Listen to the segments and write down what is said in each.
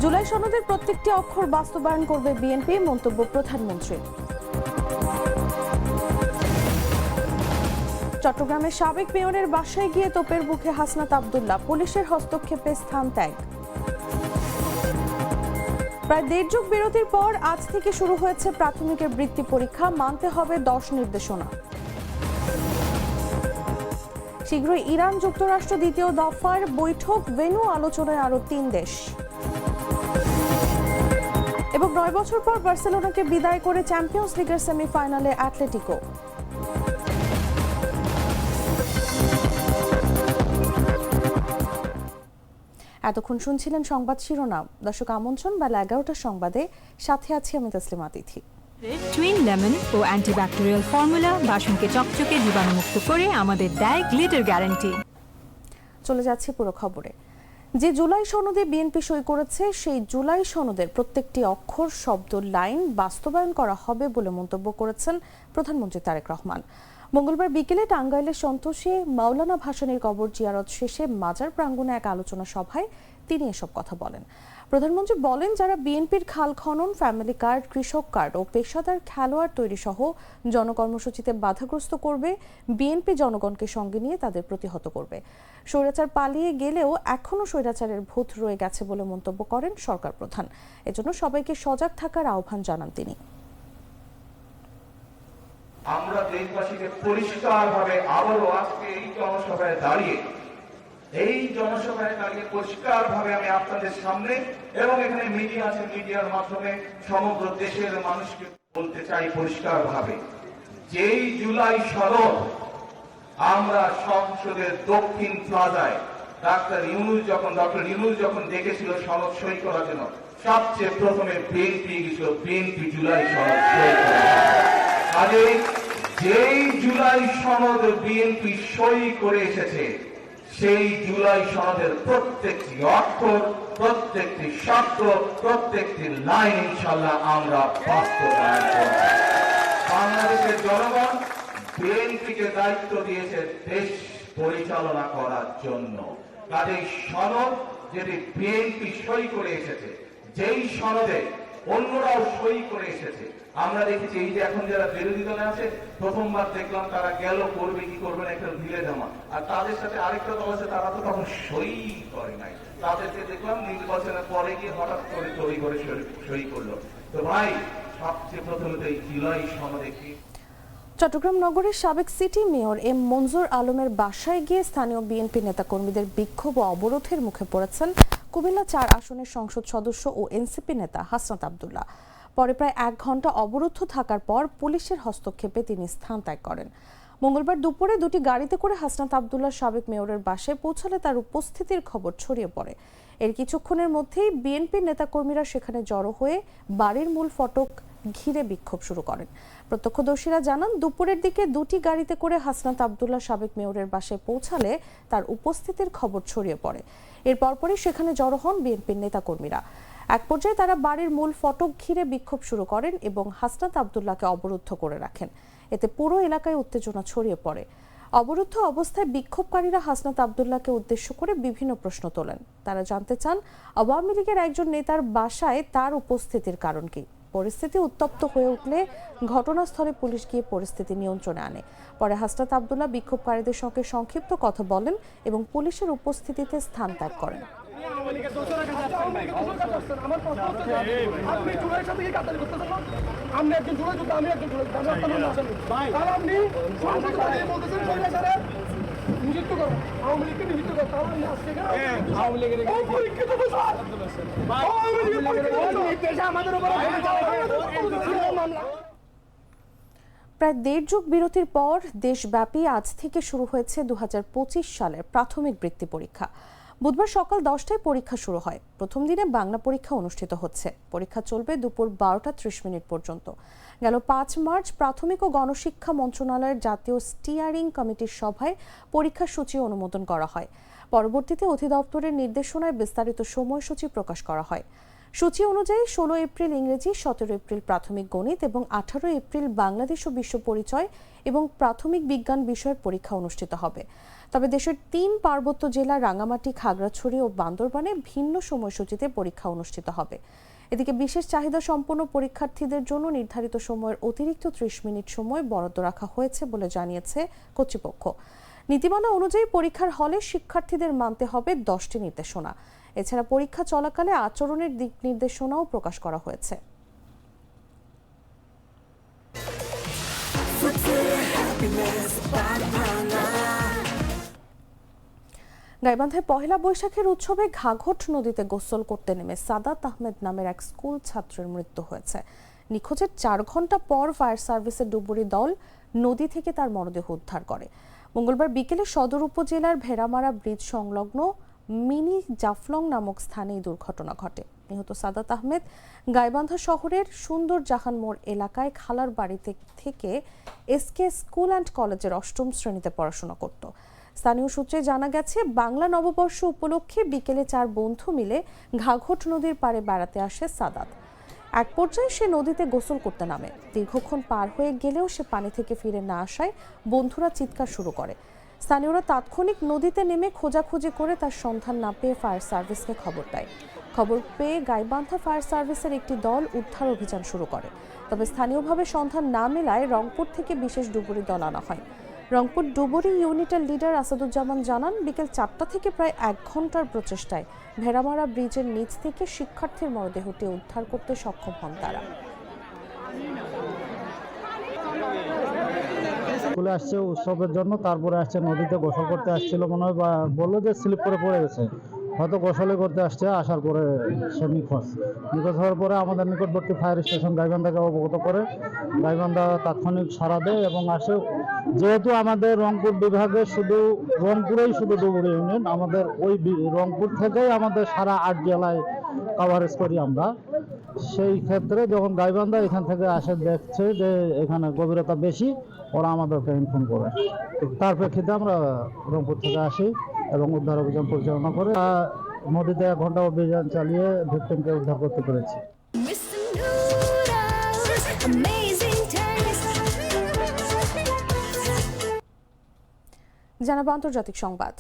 জুলাই সনদের প্রত্যেকটি অক্ষর বাস্তবায়ন করবে বিএনপি, মন্তব্য প্রধানমন্ত্রী। চট্টগ্রামের সাবেক মেয়রের বাসায় গিয়ে তোপের মুখে হাসনাত আব্দুল্লাহ, পুলিশের হস্তক্ষেপে স্থান ত্যাগ। প্রায় দেড় যুগ বিরতির পর আজ থেকে শুরু হয়েছে প্রাথমিকের বৃত্তি পরীক্ষা, মানতে হবে 10 নির্দেশনা। শীঘ্রই ইরান যুক্তরাষ্ট্র দ্বিতীয় দফার বৈঠক, ভেন্যু আলোচনায় আরো 3 দেশ। এবং 9 বছর পর বার্সেলোনাকে বিদায় করে চ্যাম্পিয়ন্স লিগের সেমিফাইনালে অ্যাটলেটিকো। এতক্ষণ শুনছিলেন সংবাদ শিরোনাম। দর্শক, আমন্ত্রণ বেলা 11টার সংবাদে, সাথে আছি আমি তাসলিমা তিথি। টুইন লেমন ও অ্যান্টিব্যাকটেরিয়াল ফর্মুলা বাসনকে চকচকে জীবাণুমুক্ত করে আমাদের দেয় গ্লিটার গ্যারান্টি। চলে যাচ্ছে পুরো খবরে। যে জুলাই সনদে বিএনপি সই করেছে, সেই জুলাই সনদের প্রত্যেকটি অক্ষর, শব্দ, লাইন বাস্তবায়ন করা হবে বলে মন্তব্য করেছেন প্রধানমন্ত্রী তারেক রহমান। মঙ্গলবার বিকেলে টাঙ্গাইলের সন্তোষে মাওলানা ভাসানীর কবর জিয়ারত শেষে মাজার প্রাঙ্গণে এক আলোচনা সভায় তিনি এসব কথা বলেন। প্রধানমন্ত্রী বলেন, যারা বিএনপির খাল খনন, ফ্যামিলি কার্ড, কৃষক কার্ড ও পেশাদার খেলোয়াড় তৈরি সহ জনকর্মসূচিতে বাধাগ্রস্ত করবে, বিএনপি জনগণকে সঙ্গে নিয়ে তাদের প্রতিহত করবে। স্বৈরাচার পালিয়ে গেলেও এখনো স্বৈরাচারের ভূত রয়ে গেছে বলে মন্তব্য করেন সরকার প্রধান। এজন্য সবাইকে সজাগ থাকার আহ্বান জানান তিনি। আমরা দেশবাসীকে পরিষ্কারভাবে আবারও আজকে এই জনসভায় দাঁড়িয়ে পরিষ্কারভাবে আমি আপনাদের সামনে এবং এখানে মিডিয়া আছে, মিডিয়ার মাধ্যমে সমগ্র দেশের মানুষকে বলতে চাই পরিষ্কারভাবে, যেই জুলাই সনদ আমরা সংসদের দক্ষিণ প্লাজায় ডক্টর ইউনূস যখন ডেকেছিল সনদ সই করার জন্য, সবচেয়ে প্রথমে বিএনপি গেছিল, বিএনপি জুলাই সনদ সই করে। আগে যেই জুলাই সনদ বিএনপি সই করে এসেছে, সেই জুলাই সনদের প্রত্যেকটি অক্ষর, প্রত্যেকটি শব্দ, প্রত্যেকটি লাইন ইনশাআল্লাহ আমরা বাস্তবায়ন করব। বাংলাদেশের জনগণ বিএনপিকে দায়িত্ব দিয়েছে দেশ পরিচালনা করার জন্য। কাজেই সনদ যেটি বিএনপি সই করে এসেছে, যেই সনদে অন্যরাও সই করে এসেছে, আমরা দেখেছি এই যে এখন যারা বিরোধী দলে আছে, প্রথমবার দেখলাম তারা গেল করবে কি করবে না একটা ঢিলে জমা, আর তাদের সাথে আরেকটা দল আছে, তারা তো তখন সই করে নাই, তাদেরকে দেখলাম নির্বাচনের পরে গিয়ে হঠাৎ করে তৈরি করে সই করলো। তো ভাই, সবচেয়ে প্রথমে তো এই জুলাই সনদে কি। চট্টগ্রাম নগরের সাবেক সিটি মেয়র এম মনজুর আলমের বাসায় গিয়ে স্থানীয় বিএনপি নেতাকর্মীদের বিক্ষোভ ও অবরোধের মুখে পড়েছেন কুমিল্লা 4 আসনের সংসদ সদস্য ও এনসিপি নেতা হাসনাত আব্দুল্লাহ। পরে প্রায় 1 ঘন্টা অবরুদ্ধ থাকার পর পুলিশের হস্তক্ষেপে তিনি স্থান ত্যাগ করেন। মঙ্গলবার দুপুরে 2টি গাড়িতে করে হাসনাত আব্দুল্লাহ সাবেক মেয়রের বাসায় পৌঁছালে তার উপস্থিতির খবর ছড়িয়ে পড়ে। এর কিছুক্ষণের মধ্যেই বিএনপির নেতাকর্মীরা সেখানে জড়ো হয়ে বাড়ির মূল ফটক ঘিরে বিক্ষোভ শুরু করেন। প্রত্যক্ষদর্শীরা জানান, দুপুরের দিকে 2টি গাড়িতে করে হাসনাত আব্দুল্লাহ সাবেক মেয়রের বাসায় পৌঁছালে তার উপস্থিতির খবর ছড়িয়ে পড়ে। এর পরপরই সেখানে জড়ো হন বিএনপির নেতাকর্মীরা। এক পর্যায়ে তারা বাড়ির মূল ফটক ঘিরে বিক্ষোভ শুরু করেন এবং হাসনাত আব্দুল্লাহকে অবরুদ্ধ করে রাখেন। এতে পুরো এলাকায় উত্তেজনা ছড়িয়ে পড়ে। অবরুদ্ধ অবস্থায় বিক্ষোভকারীরা হাসনাত আব্দুল্লাহকে উদ্দেশ্য করে বিভিন্ন প্রশ্ন তোলেন। তারা জানতে চান, আওয়ামী লীগের একজন নেতার বাসায় তার উপস্থিতির কারণ কি। পরিস্থিতি উত্তপ্ত হয়ে উঠলে ঘটনাস্থলে পুলিশ গিয়ে পরিস্থিতি নিয়ন্ত্রণে আনে। পরে হাসনাত আব্দুল্লাহ বিক্ষোভকারীদের সঙ্গে সংক্ষিপ্ত কথা বলেন এবং পুলিশের উপস্থিতিতে স্থান ত্যাগ করেন। প্রায় দেড় যুগ বিরতির পর দেশব্যাপী আজ থেকে শুরু হয়েছে 2025 সালের প্রাথমিক বৃত্তি পরীক্ষা। বুধবার সকাল 10টায় পরীক্ষা শুরু হয়। প্রথম দিনে বাংলা পরীক্ষা অনুষ্ঠিত হচ্ছে। পরীক্ষা চলবে দুপুর 12:30 পর্যন্ত। গেল 5 মার্চ প্রাথমিক ও গণশিক্ষা মন্ত্রণালয়ের জাতীয় স্টিয়ারিং কমিটির সভায় পরীক্ষার সূচি অনুমোদন করা হয়। পরবর্তীতে অধিদপ্তরের নির্দেশনায় বিস্তারিত সময়সূচি প্রকাশ করা হয়। সূচি অনুযায়ী 16 এপ্রিল ইংরেজি, 17 এপ্রিল প্রাথমিক গণিত এবং 18 এপ্রিল বাংলাদেশ ও বিশ্ব পরিচয় এবং প্রাথমিক বিজ্ঞান বিষয়ের পরীক্ষা অনুষ্ঠিত হবে। তবে দেশের 3 পার্বত্য জেলা রাঙ্গামাটি, খাগড়াছড়ি ও বান্দরবানে ভিন্ন সময়সূচিতে পরীক্ষা অনুষ্ঠিত হবে। এদিকে বিশেষ চাহিদা সম্পন্ন পরীক্ষার্থীদের জন্য নির্ধারিত সময়ের অতিরিক্ত 30 মিনিট সময় বরাদ্দ রাখা হয়েছে বলে জানিয়েছে কর্তৃপক্ষ। নীতিমালা অনুযায়ী পরীক্ষার হলে শিক্ষার্থীদের মানতে হবে 10টি নির্দেশনা। এছাড়া পরীক্ষা চলাকালে আচরণের দিক নির্দেশনাও প্রকাশ করা হয়েছে। গাইবান্ধায় পহেলা বৈশাখের উৎসবে ঘাঘট নদীতে গোসল করতে নেমে সাদাত আহমেদ নামের এক স্কুল ছাত্রের মৃত্যু হয়েছে। নিখোঁজের 4 ঘন্টা পর ফায়ার সার্ভিসের ডুবুরি দল নদী থেকে তার মরদেহ উদ্ধার করে। মঙ্গলবার বিকেলে সদর উপজেলার ভেড়ামারা ব্রিজ সংলগ্ন মিনি জাফলং নামক স্থানে এই দুর্ঘটনা ঘটে। নিহত সাদাত আহমেদ গাইবান্ধা শহরের সুন্দর জাহান মোড় এলাকায় খালার বাড়িতে থেকে এসকে স্কুল অ্যান্ড কলেজের 8ম শ্রেণীতে পড়াশোনা করত। স্থানীয় সূত্রে জানা গেছে, বাংলা নববর্ষ উপলক্ষে বিকেলে 4 বন্ধু মিলে ঘাঘট নদীর পাড়ে বেড়াতে আসে সাদাত। এক পর্যায়ে সে নদীতে গোসল করতে নামে। দীর্ঘক্ষণ পার হয়ে গেলেও সে পানি থেকে ফিরে না আসায় বন্ধুরা চিৎকার শুরু করে। স্থানীয়রা তাৎক্ষণিক নদীতে নেমে খোঁজাখুঁজি করে তার সন্ধান না পেয়ে ফায়ার সার্ভিসকে খবর দেয়। খবর পেয়ে গাইবান্ধা ফায়ার সার্ভিসের একটি দল উদ্ধার অভিযান শুরু করে। তবে স্থানীয়ভাবে সন্ধান না মেলায় রংপুর থেকে বিশেষ ডুবুরি দল আনা হয়। রংপুর ডুবুরি ইউনিটের লিডার আসাদুজ্জামান জানান, বিকেল 4টা থেকে প্রায় 1 ঘন্টার প্রচেষ্টায় ভেড়ামারা ব্রিজের নিচ থেকে শিক্ষার্থীর মরদেহটি উদ্ধার করতে সক্ষম হন তারা। স্কুলে আসছে উৎসবের জন্য, তারপরে আসছে নদীতে গোসল করতে আসছিল মনে হয়, বা বললো যে স্লিপ করে পড়ে গেছে, হয়তো গোসলে করতে আসছে। আসার পরে সে নিখোঁজ হওয়ার পরে আমাদের নিকটবর্তী ফায়ার স্টেশন গাইবান্ধাকে অবগত করে। গাইবান্ধা তাৎক্ষণিক সাড়া দেয় এবং আসে। যেহেতু আমাদের রংপুর বিভাগে রংপুরেই শুধু ডুবুরি ইউনিয়ন, আমাদের ওই রংপুর থেকেই আমাদের সারা 8 জেলায় কভারেজ করি আমরা। সেই ক্ষেত্রে যখন গাইবান্ধা এখান থেকে আসে, দেখছে যে এখানে গভীরতা বেশি, ওরা আমাদেরকে ইনফর্ম করে। তার প্রেক্ষিতে আমরা রংপুর থেকে আসি এবং উদ্ধার অভিযান পরিচালনা করে নদীতে 1 ঘন্টা অভিযান চালিয়ে ভিক্টিমকে উদ্ধার করতে পেরেছি। জানাবো আন্তর্জাতিক সংবাদ।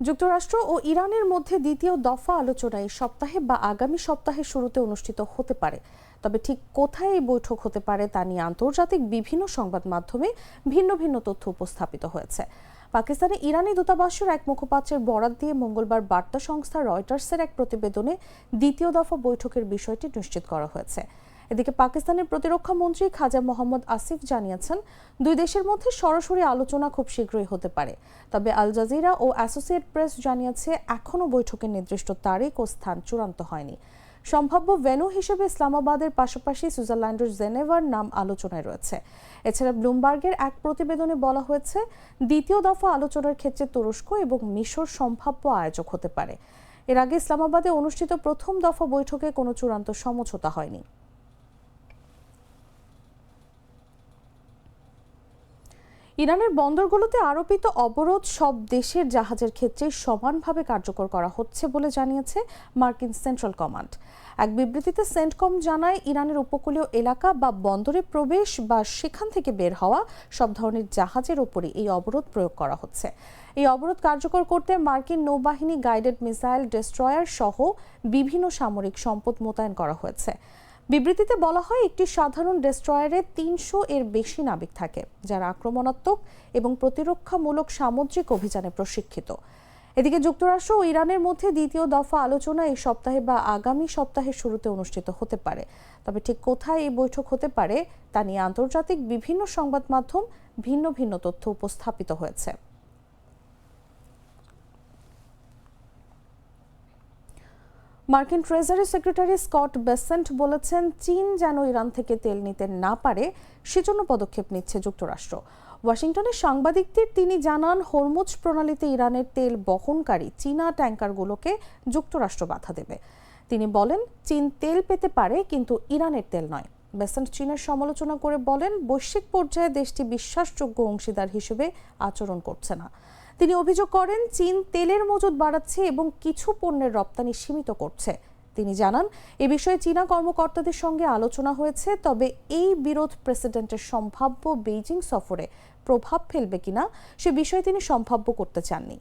যুক্তরাষ্ট্র ও ইরানের মধ্যে দ্বিতীয় দফা আলোচনা এই সপ্তাহে বা আগামী সপ্তাহের শুরুতে অনুষ্ঠিত হতে পারে। তবে ঠিক কোথায় এই বৈঠক হতে পারে তা নিয়ে আন্তর্জাতিক বিভিন্ন সংবাদ মাধ্যমে ভিন্ন ভিন্ন তথ্য উপস্থাপিত হয়েছে। পাকিস্তানে ইরানি দূতাবাসের এক মুখপাত্রের বরাত দিয়ে মঙ্গলবার বার্তা সংস্থা রয়টার্সের এক প্রতিবেদনে দ্বিতীয় দফা বৈঠকের বিষয়টি নিশ্চিত করা হয়েছে। এদিকে পাকিস্তানের প্রতিরক্ষা মন্ত্রী খাজা মোহাম্মদ আসিফ জানিয়েছেন, 2 দেশের মধ্যে সরাসরি আলোচনা খুব শীঘ্রই হতে পারে। তবে আল জাজিরা ও অ্যাসোসিয়েট প্রেস জানিয়েছে, এখনও বৈঠকের নির্দিষ্ট তারিখ ও স্থান চূড়ান্ত হয়নি। সম্ভাব্য ভেন্যু হিসেবে ইসলামাবাদের পাশাপাশি সুইজারল্যান্ডের জেনেভার নাম আলোচনায় রয়েছে। এছাড়া ব্লুমবার্গের এক প্রতিবেদনে বলা হয়েছে, দ্বিতীয় দফা আলোচনার ক্ষেত্রে তুরস্ক এবং মিশর সম্ভাব্য আয়োজক হতে পারে। এর আগে ইসলামাবাদে অনুষ্ঠিত প্রথম দফা বৈঠকে কোনো চূড়ান্ত সমঝোতা হয়নি। ইরানের বন্দরগুলোতে আরোপিত অবরোধ সব দেশের জাহাজের ক্ষেত্রে সমানভাবে কার্যকর করা হচ্ছে বলে জানিয়েছে মার্কিন সেন্ট্রাল কমান্ড। এক বিবৃতিতে সেন্টকম জানায়, ইরানের উপকূলীয় এলাকা বা বন্দরে প্রবেশ বা সেখান থেকে বের হওয়া সব ধরনের জাহাজের ওপরই এই অবরোধ প্রয়োগ করা হচ্ছে। এই অবরোধ কার্যকর করতে মার্কিন নৌবাহিনী, গাইডেড মিসাইল ডেস্ট্রয়ার সহ বিভিন্ন সামরিক সম্পদ মোতায়েন করা হয়েছে। বিবৃতিতে বলা হয়, একটি সাধারণ ডেস্ট্রয়ারে 300 এর বেশি নাবিক থাকে, যারা আক্রমণাত্মক এবং প্রতিরক্ষামূলক সামুদ্রিক অভিযানে প্রশিক্ষিত। এদিকে যুক্তরাষ্ট্র ও ইরানের মধ্যে দ্বিতীয় দফা আলোচনা এই সপ্তাহে বা আগামী সপ্তাহের শুরুতে অনুষ্ঠিত হতে পারে। তবে ঠিক কোথায় এই বৈঠক হতে পারে তা নিয়ে আন্তর্জাতিক বিভিন্ন সংবাদ মাধ্যম ভিন্ন ভিন্ন তথ্য উপস্থাপিত হয়েছে। মার্কিন ট্রেজারি সেক্রেটারি স্কট বেসেন্ট বলেছেন, চীন যেন ইরান থেকে তেল নিতে না পারে সেজন্য পদক্ষেপ নিচ্ছে যুক্তরাষ্ট্র। ওয়াশিংটনে সাংবাদিকদের তিনি জানান, হরমুজ প্রণালীতে ইরানের তেল বহনকারী চীনা ট্যাঙ্কারগুলোকে যুক্তরাষ্ট্র বাধা দেবে। তিনি বলেন, চীন তেল পেতে পারে কিন্তু ইরানের তেল নয়। বেসেন্ট চীনের সমালোচনা করে বলেন, বৈশ্বিক পর্যায়ে দেশটি বিশ্বাসযোগ্য অংশীদার হিসেবে আচরণ করছে না। তিনি অভিযোগ করেন, চীন তেলের মজুদ বাড়াচ্ছে এবং কিছু পণ্যের রপ্তানি সীমিত করছে। তিনি জানান, এ বিষয়ে চীনা কর্মকর্তাদের সঙ্গে আলোচনা হয়েছে, তবে এই বিরোধ প্রেসিডেন্টের সম্ভাব্য বেইজিং সফরে প্রভাব ফেলবে কিনা সে বিষয়ে তিনি সম্ভাব্য করতে চাননি।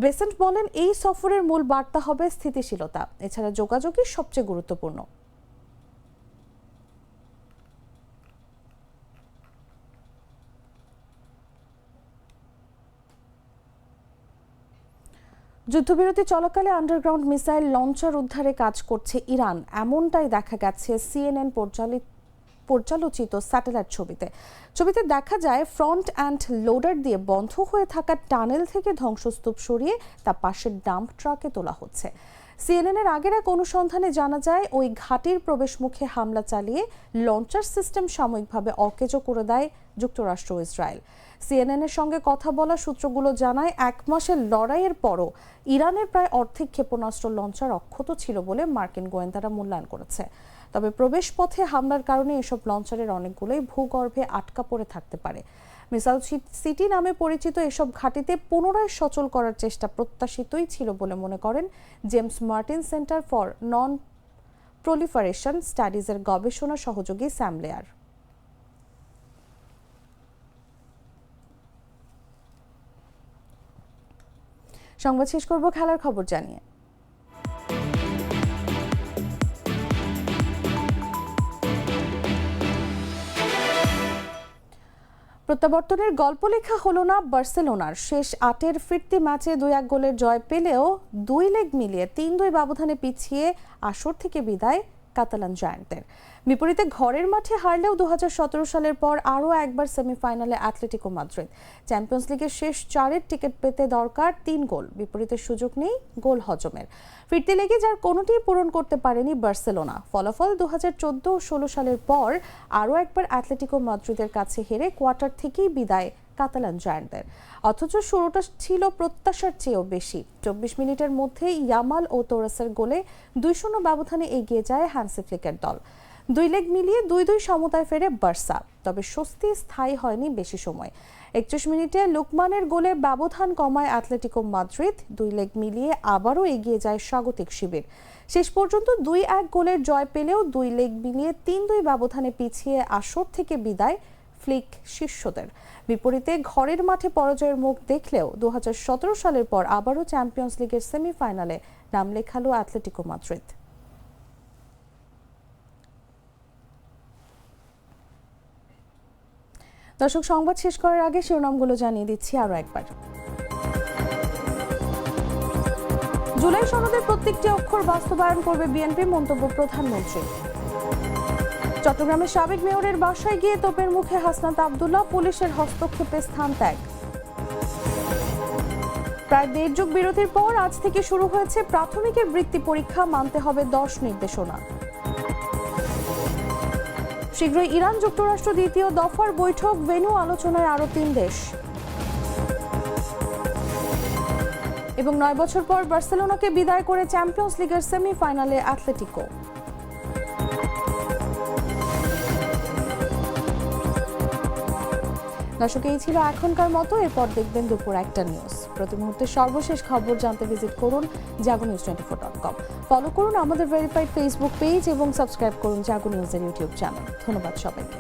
বেসেন্ট বলেন, এই সফরের মূল বার্তা হবে স্থিতিশীলতা, এছাড়া যোগাযোগই সবচেয়ে গুরুত্বপূর্ণ। যুদ্ধবিরতি চলাকালে আন্ডারগ্রাউন্ড মিসাইল লঞ্চার উদ্ধারে কাজ করছে ইরান, এমনটাই দেখা গেছে সিএনএন পর্যালোচিত স্যাটেলাইট ছবিতে দেখা যায় ফ্রন্ট অ্যান্ড লোডার দিয়ে বন্ধ হয়ে থাকা টানেল থেকে ধ্বংসস্তূপ সরিয়ে তা পাশের ডাম্প ট্রাকে তোলা হচ্ছে। সিএনএনের আগের এক অনুসন্ধানে জানা যায়, ওই ঘাটির প্রবেশমুখে হামলা চালিয়ে লঞ্চার সিস্টেম সাময়িকভাবে অকেজো করে দেয় যুক্তরাষ্ট্র ও ইসরায়েল। সিএনএনের সঙ্গে কথা বলা সূত্রগুলো জানায়, 1 মাসের লড়াইয়ের পরও ইরানের প্রায় অর্ধেক ক্ষেপণাস্ত্র লঞ্চার অক্ষত ছিল বলে মার্কিন গোয়েন্দারা মূল্যায়ন করেছে। তবে প্রবেশ পথে হামলার কারণে এসব লঞ্চারের অনেকগুলোই ভূগর্ভে আটকা পড়ে থাকতে পারে। মিসাইল সিটি নামে পরিচিত এসব ঘাঁটিতে পুনরায় সচল করার চেষ্টা প্রত্যাশিতই ছিল বলে মনে করেন James Martin centre for non proliferation স্টাডিজের গবেষণা সহযোগী স্যাম লেয়ার। সংবাদ শেষ করব খেলার খবর জানিয়ে। প্রত্যাবর্তনের গল্প লেখা হলো না বার্সেলোনার। শেষ 8-এর ফিরতি ম্যাচে 2-1 গোলের জয় পেলেও 2 লেগ মিলিয়ে 3-2 ব্যবধানে পিছিয়ে আসর থেকে বিদায় কাতালান জায়ান্টদের। বিপরীতে ঘরের মাঠে হারলেও 2017 সালের পর আরও একবার সেমিফাইনালে অ্যাটলেটিকো মাদ্রিদ। চ্যাম্পিয়ন্স লিগের শেষ 4-এর টিকিট পেতে দরকার 3 গোল, বিপরীতে সুযোগ নেই গোল হজমের। ফিরতি লেগে যার কোনোটিই পূরণ করতে পারেনি বার্সেলোনা। ফলাফল 2014 ও 16 সালের পর আরও একবার অ্যাটলেটিকো মাদ্রিদের কাছে হেরে কোয়ার্টার থেকেই বিদায় কাতালান জায়ান্টদের। অথচ শুরুটা ছিল প্রত্যাশার চেয়েও বেশি। 24 মিনিটের মধ্যে ইয়ামাল ও তোরাসের গোলে 2-0 ব্যবধানে এগিয়ে যায় হ্যান্সি ফ্লিকের দল। 2 লেগ মিলিয়ে 2-2 সমতায় ফেরে বার্সা। তবে স্বস্তি স্থায়ী হয়নি বেশি সময়। 31 মিনিটে লুকমানের গোলে ব্যবধান কমায় অ্যাটলেটিকো মাদ্রিদ। 2 লেগ মিলিয়ে আবারও এগিয়ে যায় স্বাগতিক শিবির। শেষ পর্যন্ত 2-1 গোলের জয় পেলেও 2 লেগ মিলিয়ে 3-2 ব্যবধানে পিছিয়ে আসর থেকে বিদায় ফ্লিক শিষ্যদের। বিপরীতে ঘরের মাঠে পরাজয়ের মুখ দেখলেও 2017 সালের পর আবারও চ্যাম্পিয়ন্স লিগের সেমিফাইনালে নাম লেখালো অ্যাটলেটিকো মাদ্রিদ। দর্শক, সংবাদ শেষ করার আগে শিরোনামগুলো জানিয়ে দিচ্ছি আরও একবার। জুলাই সনদের প্রত্যেকটি অক্ষর বাস্তবায়ন করবে বিএনপি, মন্তব্য প্রধানমন্ত্রী। চট্টগ্রামের সাবেক মেয়রের বাসায় গিয়ে তোপের মুখে হাসনাত আব্দুল্লাহ, পুলিশের হস্তক্ষেপে স্থান ত্যাগ। প্রায় 1.5 যুগ বিরতির পর আজ থেকে শুরু হয়েছে প্রাথমিকের বৃত্তি পরীক্ষা, মানতে হবে 10 নির্দেশনা। শীঘ্রই ইরান যুক্তরাষ্ট্র দ্বিতীয় দফার বৈঠক, ভেন্যু আলোচনায় আরও 3 দেশ। এবং 9 বছর পর বার্সেলোনাকে বিদায় করে চ্যাম্পিয়ন্স লিগের সেমিফাইনালে অ্যাটলেটিকো। দর্শক, এই ছিল এখনকার মতো। এরপর দেখবেন দুপুর 1টা নিউজ। প্রতি মুহূর্তে সর্বশেষ খবর জানতে ভিজিট করুন jagonews24.com। ফলো করুন আমাদের ভেরিফাইড ফেসবুক পেজ এবং সাবস্ক্রাইব করুন জাগো নিউজের ইউটিউব চ্যানেল। ধন্যবাদ সবাইকে।